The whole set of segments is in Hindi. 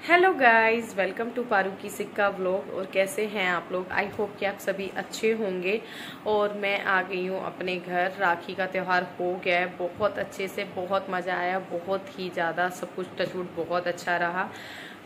Hello guys, welcome to Paru की सिक्का व्लॉग। और कैसे हैं आप लोग? आई होप कि आप सभी अच्छे होंगे। और मैं आ गई हूँ अपने घर। राखी का त्यौहार हो गया है बहुत अच्छे से, बहुत मज़ा आया, बहुत ही ज़्यादा सब कुछ टचवुड बहुत अच्छा रहा।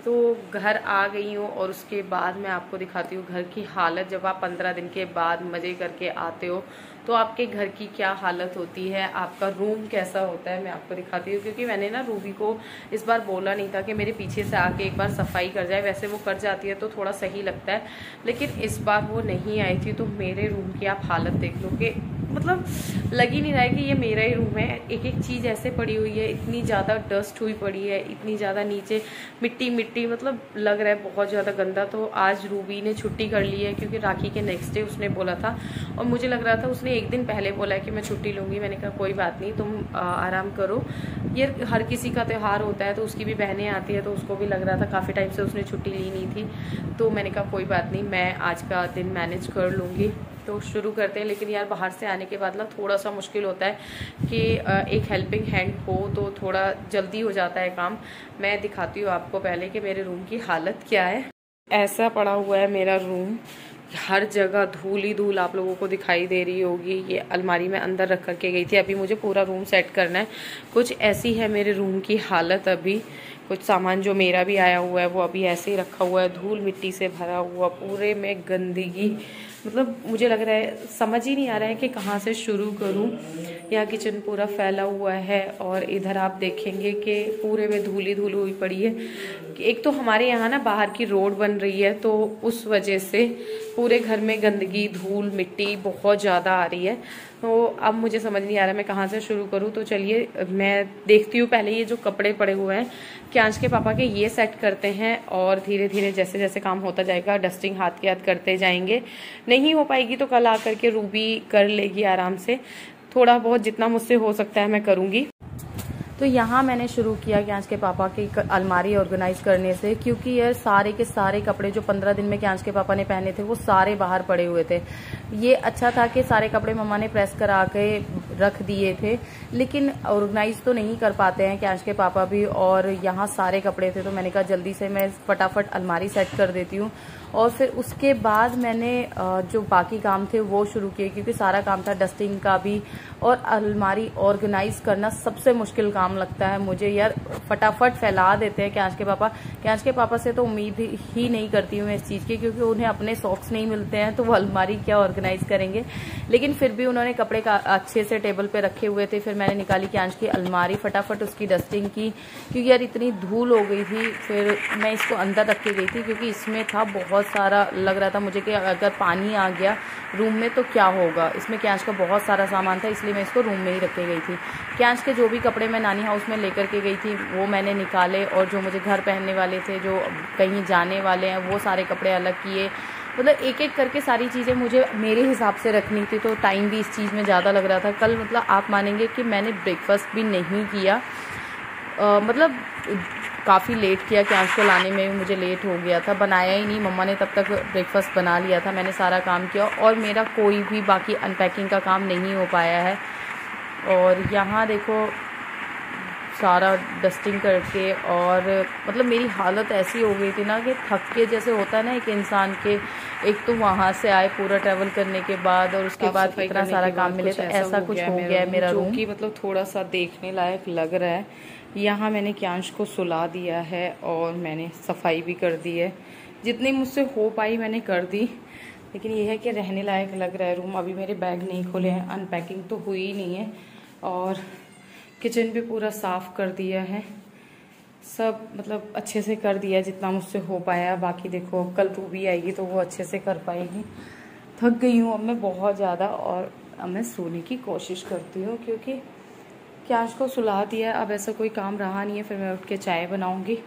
तो घर आ गई हूँ और उसके बाद मैं आपको दिखाती हूँ घर की हालत। जब आप 15 दिन के बाद मज़े करके आते हो तो आपके घर की क्या हालत होती है, आपका रूम कैसा होता है, मैं आपको दिखाती हूँ। क्योंकि मैंने ना रूबी को इस बार बोला नहीं था कि मेरे पीछे से आके एक बार सफाई कर जाए। वैसे वो कर जाती है तो थोड़ा सही लगता है, लेकिन इस बार वो नहीं आई थी। तो मेरे रूम की आप हालत देख लो कि मतलब लग ही नहीं रहा है कि ये मेरा ही रूम है। एक एक चीज़ ऐसे पड़ी हुई है, इतनी ज़्यादा डस्ट हुई पड़ी है, इतनी ज़्यादा नीचे मिट्टी मिट्टी, मतलब लग रहा है बहुत ज़्यादा गंदा। तो आज रूबी ने छुट्टी कर ली है क्योंकि राखी के नेक्स्ट डे उसने बोला था, और मुझे लग रहा था उसने एक दिन पहले बोला है कि मैं छुट्टी लूँगी। मैंने कहा कोई बात नहीं, तुम आराम करो। ये हर किसी का त्यौहार होता है, तो उसकी भी बहनें आती है, तो उसको भी लग रहा था काफ़ी टाइम से उसने छुट्टी ली नहीं थी। तो मैंने कहा कोई बात नहीं, मैं आज का दिन मैनेज कर लूँगी। तो शुरू करते हैं। लेकिन यार बाहर से आने के बाद ना थोड़ा सा मुश्किल होता है कि एक हेल्पिंग हैंड हो तो थोड़ा जल्दी हो जाता है काम। मैं दिखाती हूँ आपको पहले कि मेरे रूम की हालत क्या है। ऐसा पड़ा हुआ है मेरा रूम, हर जगह धूल ही धूल आप लोगों को दिखाई दे रही होगी। ये अलमारी में अंदर रख करके गई थी, अभी मुझे पूरा रूम सेट करना है। कुछ ऐसी है मेरे रूम की हालत अभी। कुछ सामान जो मेरा भी आया हुआ है वो अभी ऐसे ही रखा हुआ है, धूल मिट्टी से भरा हुआ, पूरे में गंदगी। मतलब मुझे लग रहा है, समझ ही नहीं आ रहा है कि कहाँ से शुरू करूँ। यहाँ किचन पूरा फैला हुआ है और इधर आप देखेंगे कि पूरे में धूल ही धूल हुई पड़ी है। एक तो हमारे यहाँ ना बाहर की रोड बन रही है, तो उस वजह से पूरे घर में गंदगी धूल मिट्टी बहुत ज़्यादा आ रही है। तो अब मुझे समझ नहीं आ रहा मैं कहाँ से शुरू करूँ। तो चलिए मैं देखती हूँ पहले ये जो कपड़े पड़े हुए हैं क्यांश के पापा के, ये सेट करते हैं। और धीरे धीरे जैसे जैसे काम होता जाएगा डस्टिंग हाथ के हाथ करते जाएंगे। नहीं हो पाएगी तो कल आकर के रूबी कर लेगी आराम से। थोड़ा बहुत जितना मुझसे हो सकता है मैं करूँगी। तो यहाँ मैंने शुरू किया क्यांश के पापा की अलमारी ऑर्गेनाइज करने से, क्योंकि यार सारे के सारे कपड़े जो 15 दिन में क्यांश के पापा ने पहने थे वो सारे बाहर पड़े हुए थे। ये अच्छा था कि सारे कपड़े मम्मा ने प्रेस करा के रख दिए थे, लेकिन ऑर्गेनाइज तो नहीं कर पाते हैं क्यांश के पापा भी। और यहाँ सारे कपड़े थे तो मैंने कहा जल्दी से मैं फटाफट अलमारी सेट कर देती हूँ। और फिर उसके बाद मैंने जो बाकी काम थे वो शुरू किए, क्योंकि सारा काम था डस्टिंग का भी। और अलमारी ऑर्गेनाइज करना सबसे मुश्किल काम लगता है मुझे यार। फटाफट फैला देते हैं क्यांश के पापा। क्यांश के पापा से तो उम्मीद ही नहीं करती हूँ इस चीज़ की, क्योंकि उन्हें अपने सॉक्स नहीं मिलते हैं तो वो अलमारी क्या ऑर्गेनाइज करेंगे। लेकिन फिर भी उन्होंने कपड़े का अच्छे से टेबल पे रखे हुए थे। फिर मैंने निकाली क्यांश की अलमारी, फटाफट उसकी डस्टिंग की, क्योंकि यार इतनी धूल हो गई थी। फिर मैं इसको अंदर रख के गई थी क्योंकि इसमें था बहुत सारा, लग रहा था मुझे कि अगर पानी आ गया रूम में तो क्या होगा। इसमें क्यांश का बहुत सारा सामान था, इसलिए मैं इसको रूम में ही रख के गई थी। क्यांश के जो भी कपड़े मैं नानी हाउस में लेकर के गई थी वो मैंने निकाले, और जो मुझे घर पहनने वाले थे, जो कहीं जाने वाले हैं, वो सारे कपड़े अलग किए। मतलब एक एक करके सारी चीज़ें मुझे मेरे हिसाब से रखनी थी, तो टाइम भी इस चीज़ में ज़्यादा लग रहा था। कल मतलब आप मानेंगे कि मैंने ब्रेकफास्ट भी नहीं किया। मतलब काफ़ी लेट किया, क्यांश को लाने में भी मुझे लेट हो गया था। बनाया ही नहीं, मम्मा ने तब तक ब्रेकफास्ट बना लिया था। मैंने सारा काम किया और मेरा कोई भी बाकी अनपैकिंग का काम नहीं हो पाया है। और यहाँ देखो सारा डस्टिंग करके, और मतलब मेरी हालत ऐसी हो गई थी ना कि थक के जैसे होता है ना एक इंसान के। एक तो वहाँ से आए पूरा ट्रैवल करने के बाद, और उसके बाद इतना सारा काम मिले, तो ऐसा कुछ हो गया है मेरा रूम, जो कि मतलब थोड़ा सा देखने लायक लग रहा है। यहाँ मैंने क्यांश को सुला दिया है और मैंने सफाई भी कर दी है। जितनी मुझसे हो पाई मैंने कर दी, लेकिन ये है कि रहने लायक लग रहा है रूम। अभी मेरे बैग नहीं खोले हैं, अनपैकिंग तो हुई ही नहीं है। और किचन भी पूरा साफ़ कर दिया है, सब मतलब अच्छे से कर दिया जितना मुझसे हो पाया। बाकी देखो कल रूबी आएगी तो वो अच्छे से कर पाएगी। थक गई हूँ अब मैं बहुत ज़्यादा, और अब मैं सोने की कोशिश करती हूँ, क्योंकि क्यांश को सुला दिया। अब ऐसा कोई काम रहा नहीं है, फिर मैं उठ के चाय बनाऊँगी।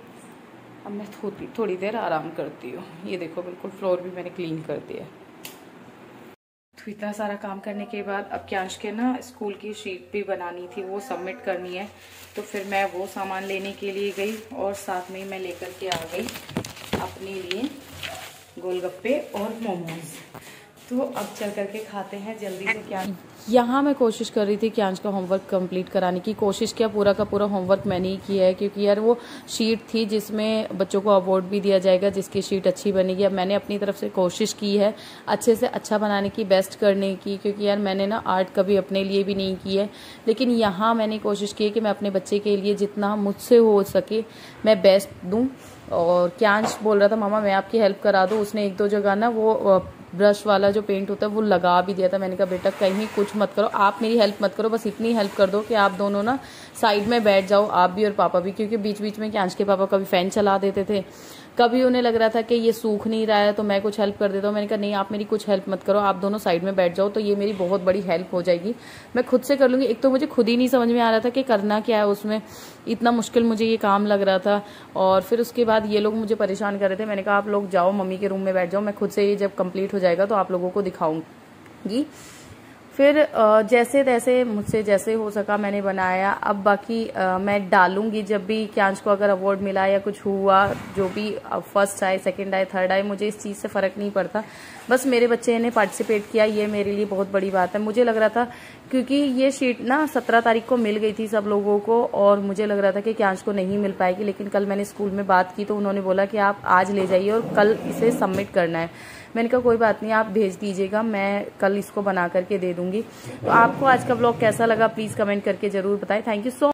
अब मैं थोड़ी देर आराम करती हूँ। ये देखो बिल्कुल फ्लोर भी मैंने क्लीन कर दिया। तो इतना सारा काम करने के बाद अब क्यांश के ना स्कूल की शीट भी बनानी थी, वो सबमिट करनी है। तो फिर मैं वो सामान लेने के लिए गई, और साथ में मैं लेकर के आ गई अपने लिए गोलगप्पे और मोमोज। तो अब चल करके खाते हैं जल्दी से। क्या यहाँ मैं कोशिश कर रही थी कि का होमवर्क कंप्लीट कराने की कोशिश किया, पूरा का पूरा होमवर्क मैंने ही किया है, क्योंकि यार वो शीट थी जिसमें बच्चों को अवार्ड भी दिया जाएगा जिसकी शीट अच्छी बनेगी। अब मैंने अपनी तरफ से कोशिश की है अच्छे से अच्छा बनाने की, बेस्ट करने की, क्योंकि यार मैंने ना आर्ट कभी अपने लिए भी नहीं की है, लेकिन यहाँ मैंने कोशिश की है कि मैं अपने बच्चे के लिए जितना मुझसे हो सके मैं बेस्ट दूँ। और क्यांश बोल रहा था मामा मैं आपकी हेल्प करा दूँ, उसने एक दो जगह ना वो ब्रश वाला जो पेंट होता है वो लगा भी दिया था। मैंने कहा बेटा कहीं कुछ मत करो, आप मेरी हेल्प मत करो, बस इतनी हेल्प कर दो कि आप दोनों ना साइड में बैठ जाओ, आप भी और पापा भी, क्योंकि बीच बीच में क्यांश के पापा कभी फैन चला देते थे, कभी उन्हें लग रहा था कि ये सूख नहीं रहा है तो मैं कुछ हेल्प कर देता हूँ। मैंने कहा नहीं आप मेरी कुछ हेल्प मत करो, आप दोनों साइड में बैठ जाओ, तो ये मेरी बहुत बड़ी हेल्प हो जाएगी, मैं खुद से कर लूँगी। एक तो मुझे खुद ही नहीं समझ में आ रहा था कि करना क्या है उसमें, इतना मुश्किल मुझे ये काम लग रहा था। और फिर उसके बाद ये लोग मुझे परेशान कर रहे थे, मैंने कहा आप लोग जाओ मम्मी के रूम में बैठ जाओ, मैं खुद से ये जब कंप्लीट हो जाएगा तो आप लोगों को दिखाऊंगी। फिर जैसे तैसे मुझसे जैसे हो सका मैंने बनाया। अब बाकी मैं डालूंगी जब भी क्यांश को अगर अवार्ड मिला या कुछ हुआ, जो भी फर्स्ट आए सेकंड आए थर्ड आए, मुझे इस चीज़ से फ़र्क नहीं पड़ता, बस मेरे बच्चे ने पार्टिसिपेट किया ये मेरे लिए बहुत बड़ी बात है। मुझे लग रहा था क्योंकि ये शीट ना 17 तारीख को मिल गई थी सब लोगों को, और मुझे लग रहा था कि क्यांश को नहीं मिल पाएगी, लेकिन कल मैंने स्कूल में बात की तो उन्होंने बोला कि आप आज ले जाइए और कल इसे सबमिट करना है। मैंने कहा कोई बात नहीं आप भेज दीजिएगा, मैं कल इसको बना करके दे दूंगी। तो आपको आज का व्लॉग कैसा लगा प्लीज़ कमेंट करके ज़रूर बताएं। Thank you so